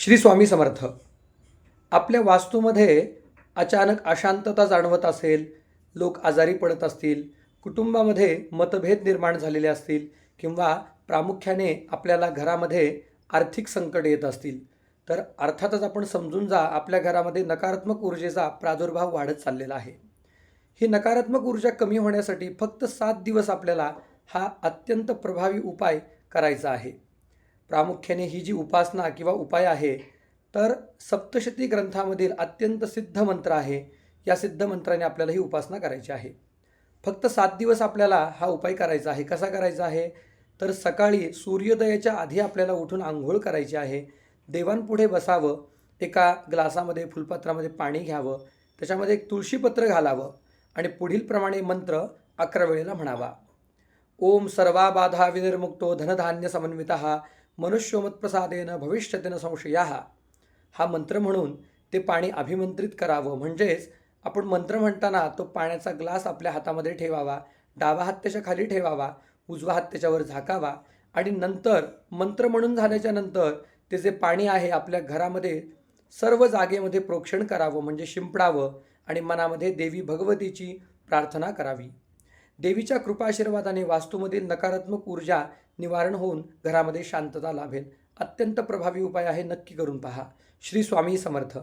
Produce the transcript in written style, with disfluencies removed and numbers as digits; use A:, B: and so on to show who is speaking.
A: श्री स्वामी समर्थ. आपल्या वास्तूमध्ये अचानक अशांतता जाणवत असेल, लोक आजारी पडत असतील, कुटुंबामध्ये मतभेद निर्माण झालेले असतील किंवा प्रामुख्याने आपल्याला घरामध्ये आर्थिक संकट येत असतील, तर अर्थातच आपण समजून जा आपल्या घरामध्ये नकारात्मक ऊर्जेचा प्रादुर्भाव वाढत चाललेला आहे. ही नकारात्मक ऊर्जा कमी होण्यासाठी फक्त 7 दिवस आपल्याला हा अत्यंत प्रभावी उपाय करायचा आहे. प्रामुख्याने ही जी उपासना किंवा उपाय आहे, तर सप्तशती ग्रंथामधील अत्यंत सिद्ध मंत्र आहे. या सिद्ध मंत्राने आपल्याला ही उपासना करायची आहे. फक्त 7 दिवस आपल्याला हा उपाय करायचा आहे. कसा करायचा आहे? तर सकाळी सूर्योदयाच्या आधी आपल्याला उठून अंघोळ करायची आहे. देवांपुढे बसावं, एका ग्लासामध्ये फुलपत्रामध्ये पाणी घ्यावं, त्याच्यामध्ये एक तुळशीपत्र घालावं आणि पुढील प्रमाणे मंत्र 11 वेळेला म्हणावा. ओम सर्वाबाधा विनिर्मुक्तो धनधान्य समन्वितः मनुष्यो मत्प्रसादेन भविष्यति न संशयाः. हा मंत्र म्हणून ते पाणी अभिमंत्रित करावं. म्हणजेच आपण मंत्र म्हणताना तो पाण्याचा ग्लास आपल्या हातामध्ये ठेवावा, डावा हात त्याच्या खाली ठेवावा, उजवा हात त्याच्यावर झाकावा आणि नंतर मंत्र म्हणून झाल्याच्या नंतर ते जे पाणी आहे आपल्या घरामध्ये सर्व जागेमध्ये प्रोक्षण करावं, म्हणजे शिंपडावं आणि मनामध्ये देवी भगवतीची प्रार्थना करावी. देवीच्या कृपाशीर्वादाने वास्तूमधील नकारात्मक ऊर्जा निवारण होऊन घरामध्ये शांतता लाभेल. अत्यंत प्रभावी उपाय आहे, नक्की करून पहा. श्री स्वामी समर्थ.